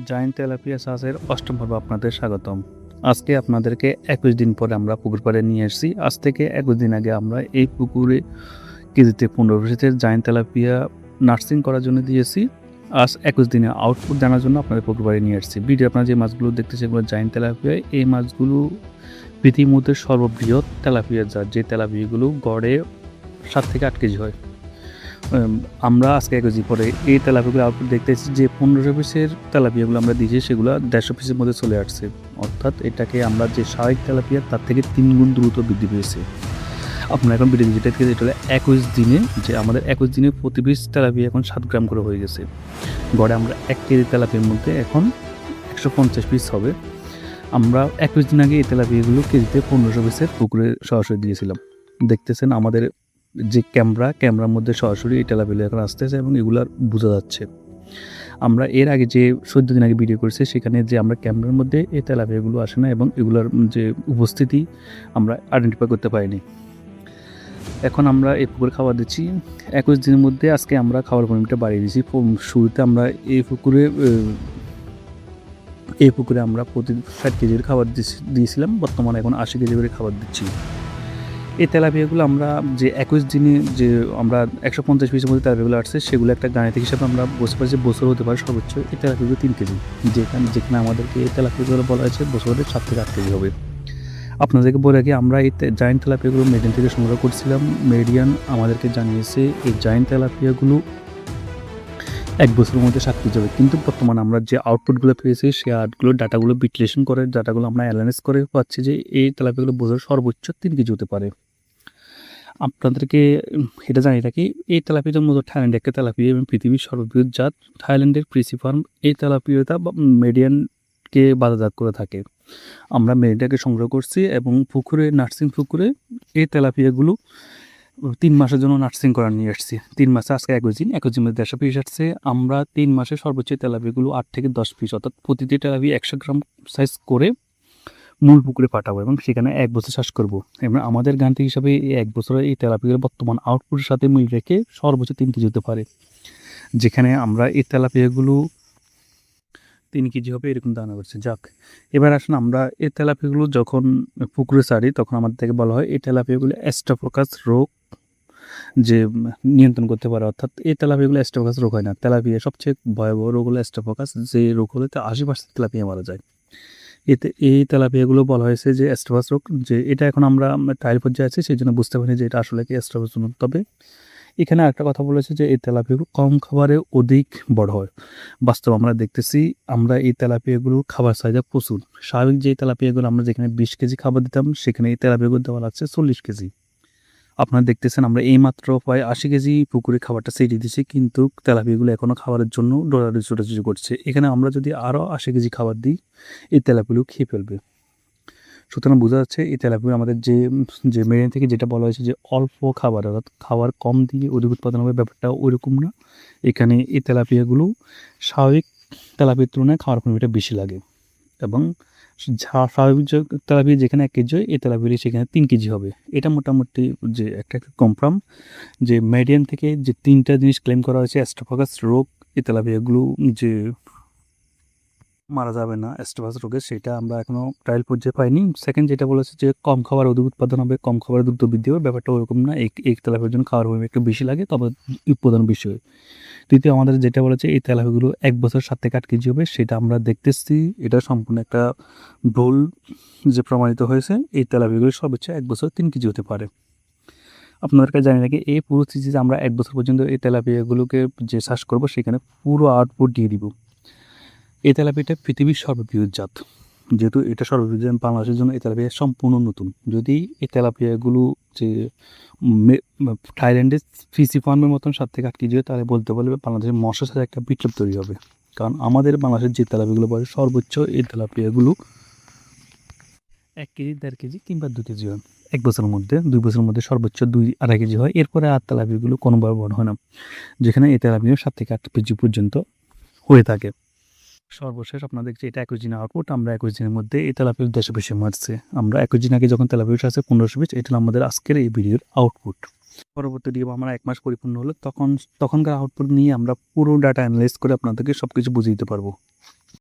Giant tilapia চাষের অষ্টম পর্বে আপনাদের স্বাগতম। আজকে আপনাদেরকে ২১ দিন পরে আমরা পুকুর পাড়ে নিয়ে এসেছি। আজ থেকে ২১ দিন আগে আমরা এই পুকুরে কেজিতে ১৫ পিসের জায়ান্ট তেলাপিয়া নার্সিং করার জন্য দিয়েছি। আজ ২১ দিনে আউটপুট জানার জন্য আপনাদের পুকুর পাড়ে নিয়ে এসেছি। ভিডিও আপনারা যে মাছগুলো দেখতেছেন এগুলো জায়ান্ট তেলাপিয়া। এই মাছগুলো পৃথিবীর মধ্যে সর্ববৃহৎ তেলাপিয়া জাত, যে তেলাপিয়াগুলো গড়ে ৭ থেকে ৮ কেজি হয়। আমরা আজকে ২১ দিন পরে এই তেলাপিয়াগুলো আউটপুট দেখতেছি যে ১৫০০ পিসের তেলাপিয়াগুলো আমরা দিয়েছি সেগুলো ১৫০ পিসের মধ্যে চলে আসছে। অর্থাৎ এটাকে আমরা যে স্বাভাবিক তেলাপিয়া তার থেকে ৩ গুণ দ্রুত বৃদ্ধি পেয়েছে। আপনারা এখন ভিডিও যেটা থেকে এটা হলো ২১ দিনে, যে আমাদের ২১ দিনে প্রতি পিস তেলাপিয়া এখন ৭ গ্রাম করে হয়ে গেছে। গড়ে আমরা ১ কেজি তেলাপিয়ার মধ্যে এখন ১৫০ পিস হবে। আমরা ২১ দিন আগে এই তেলাপিয়াগুলো কেজিতে ১৫০০ পিসের পুকুরে সরাসরি দিয়েছিলাম। দেখতেছেন আমাদের যে ক্যামেরার মধ্যে সরাসরি এই তেলাপিয়া এখন আসতেছে এবং এগুলার বোঝা যাচ্ছে। আমরা এর আগে যে ১৪ দিন আগে ভিডিও করেছি সেখানে যে আমরা ক্যামেরার মধ্যে এই তেলাপিয়াগুলো আসে না এবং এগুলার যে উপস্থিতি আমরা আইডেন্টিফাই করতে পারিনি। এখন আমরা এই পুকুরে খাবার দিচ্ছি ২১ দিনের মধ্যে। আজকে আমরা খাবার পরিমাণটা বাড়িয়ে দিয়েছি। শুরুতে আমরা এই পুকুরে আমরা প্রতি ৬০ কেজির খাবার দিয়েছিলাম। বর্তমানে এখন ৮০ কেজি করে খাবার দিচ্ছি। এই তেলাপিয়াগুলো আমরা যে ২১ দিনে যে আমরা ১৫০ পিসের মধ্যে তেলাপিয়াগুলো আসছে সেগুলো একটা গাণিতিক হিসাবে আমরা বুঝতে পারছি বছর হতে পারে সর্বোচ্চ এই তেলাপিয়াগুলো ৩ কেজি, যেখানে আমাদেরকে এই তেলাপিয়াগুলো বলা হয়েছে বছরে ৭ থেকে ৮ কেজি হবে। আপনাদেরকে বলে রাখি, আমরা এই জায়ান্ট তেলাপিয়াগুলো মেডিয়ান থেকে সংগ্রহ করছিলাম। মেডিয়ান আমাদেরকে জানিয়েছে এই জায়ান্ট তেলাপিয়াগুলো ১ বছরের মধ্যে ৭ কেজি হবে, কিন্তু বর্তমানে আমরা যে আউটপুটগুলো পেয়েছি সেই ডাটাগুলো বিশ্লেষণ করে ডাটাগুলো আমরা অ্যানালাইজ করে পাচ্ছি যে এই তেলাপিয়াগুলো বছরে সর্বোচ্চ ৩ কেজি হতে পারে। আপনাদেরকে এটা জানিয়ে রাখি, এই তেলাপিয়াটার মতো থাইল্যান্ডের একটা তেলাপিয়া এবং পৃথিবীর সর্ববৃহৎ জাত থাইল্যান্ডের কৃষি ফার্ম এই তেলাপিয়াটা মেডিয়ানকে বাজারজাত করে থাকে। আমরা মেডিয়ানকে সংগ্রহ করছি এবং নার্সিং পুকুরে এই তেলাপিয়াগুলো ৩ মাসের জন্য নার্সিং করা নিয়ে আসছি। ৩ মাসে আজকে ২১ দিন মধ্যে ১৫০ পিস আসছে। আমরা ৩ মাসে সর্বোচ্চ তেলাপিয়াগুলো ৮ থেকে ১০ পিস, অর্থাৎ প্রতিটি তেলাপিয়া ১০০ গ্রাম সাইজ করে মূল পুকুরে পাঠাবো এবং সেখানে ১ বছর চাষ করবো। এবং আমাদের গাণিতিক হিসাবে এই ১ বছরে এই তেলাপিয়ার বর্তমান আউটপুটের সাথে মিল রেখে সর্বোচ্চ ৩ কেজি হতে পারে। যেখানে আমরা এই তেলাপিয়াগুলো ৩ কেজি হবে এরকম ধারণা করছি। যাক, এবার আসুন আমরা এই তেলাপিয়াগুলো যখন পুকুরে ছাড়ি তখন আমাদের থেকে বলা হয় এই তেলাপিয়াগুলো অ্যাস্ট্রোফোকাস রোগ যে নিয়ন্ত্রণ করতে পারে। অর্থাৎ এই তেলাপিয়াগুলো অ্যাস্ট্রোফোকাস রোগ হয় না। তেলাপিয়া সবচেয়ে ভয়াবহ রোগ হলো অ্যাস্ট্রোফোকাস, যে রোগ হলে ৮০% তেলাপিয়া মারা যায়। এই তেলাপিয়াগুলো বলা হয়েছে যে অ্যাস্ট্রোফাস রোগ, যে এটা এখন আমরা ট্রায়াল পর্যায়ে আছি সেই জন্য বুঝতে পারিনি যে এটা আসলে কি অ্যাস্ট্রোফাস রোগ। তবে এখানে আরেকটা কথা বলেছে যে এই তেলাপিয়াগুলো কম খাবারে অধিক বড় হয়। বাস্তবে আমরা দেখতেছি আমরা এই তেলাপিয়াগুলোর খাবার চাহিদা প্রচুর। স্বাভাবিক যে তেলাপিয়াগুলো আমরা যেখানে ২০ কেজি খাবার দিতাম সেখানে এই তেলাপিয়াগুলো দেওয়া লাগছে ৪০ কেজি। আপনারা দেখতেছেন আমরা এইমাত্র প্রায় ৮০ কেজি পুকুরে খাবারটা ছেড়ে দিয়েছি, কিন্তু তেলাপিয়াগুলো এখনও খাবারের জন্য দৌড়াদৌড়ি ছোটাছুটি করছে। এখানে আমরা যদি আরও ৮০ কেজি খাবার দিই এই তেলাপিয়াগুলো খেয়ে ফেলবে। সুতরাং বোঝা যাচ্ছে এই তেলাপিয়া আমাদের যে মেরিন থেকে যেটা বলা হয়েছে যে অল্প খাবার, অর্থাৎ খাবার কম দিয়ে অধিক উৎপাদন হবে, ব্যাপারটা ওইরকম না। এখানে এই তেলাপিয়াগুলো স্বাভাবিক তেলাপিয়ার তুলনায় খাওয়ার পরিমাণটা বেশি লাগে এবং স্বাভাবিক তেলাপিয়া যেখানে ১ কেজি হয় এই তেলাপিয়া সেখানে ৩ কেজি হবে। এটা মোটামুটি যে একটা কনফার্ম যে মেডিয়ান থেকে যে ৩টা জিনিস ক্লেম করা হয়েছে অ্যাস্ট্রোফোকাস রোগ, এই তেলাপিয়াগুলো যে মারা যাবে না অ্যাস্ট্রোফাস রোগে, সেটা আমরা এখনও ট্রায়াল পর্যায়ে পাইনি। সেকেন্ড যেটা বলেছে যে কম খাবার অধিক উৎপাদন হবে, কম খাবারে দ্রুত বৃদ্ধি হবে, ব্যাপারটা ওরকম না। এই তেলাপিয়ার জন্য খাওয়ার পরিমাণ একটু বেশি লাগে, তবে উৎপাদন বেশি হয়। তৃতীয় আমাদের যেটা বলেছে এই তেলাপিয়াগুলো ১ বছর ৭ থেকে ৮ কেজি হবে, সেটা আমরা দেখতেছি এটা সম্পূর্ণ একটা ভুল যে প্রমাণিত হয়েছে। এই তেলাপিয়াগুলো সর্বোচ্চ ১ বছর ৩ কেজি হতে পারে। আপনাদেরকে জানি নাকি এই পরিস্থিতিতে আমরা ১ বছর পর্যন্ত এই তেলাপিয়াগুলোকে যে চাষ করবো সেখানে পুরো আউটপুট দিয়ে দিব। এই তেলাপিয়াটা পৃথিবীর সর্ববৃহৎ জাত, যেহেতু এটা সর্ববৃহৎ জাত বাংলাদেশের জন্য এই তেলাপিয়া সম্পূর্ণ নতুন। যদি এই তেলাপিয়াগুলো যে থাইল্যান্ডের ফিশি ফার্মের মতন ৭ থেকে ৮ কেজি হয় তাহলে বলতে পারবে বাংলাদেশের মৎস্য সাথে একটা বিপ্লব তৈরি হবে। কারণ আমাদের বাংলাদেশের যে তেলাপিয়াগুলো পড়ে সর্বোচ্চ এই তেলাপিয়াগুলো ১ কেজি ১.৫ কেজি কিংবা ২ কেজি হয় ১ বছরের মধ্যে। ২ বছরের মধ্যে সর্বোচ্চ ২-২.৫ কেজি হয়, এরপরে আর তেলাপিয়াগুলো কোনোভাবে বড় হয় না, যেখানে এই তেলাপিয়া ৭ থেকে ৮ কেজি পর্যন্ত হয়ে থাকে। সর্বশেষ আপনারা দেখছি এটা ২১ দিনের আউটপুট। আমরা ২১ দিনের মধ্যে এই তেলাপিয়া ১৫০ পিস মারছে। আমরা ২১ দিন আগে যখন তেলাপিয়া আছে ১৫০০ পিস, এটা হলো আমাদের আজকের এই ভিডিওর আউটপুট। পরবর্তী ভিডিও আমার ১ মাস পরিপূর্ণ হলো তখনকার আউটপুট নিয়ে আমরা পুরো ডাটা অ্যানালাইজ করে আপনাদেরকে সবকিছু বুঝিয়ে দিতে পারবো।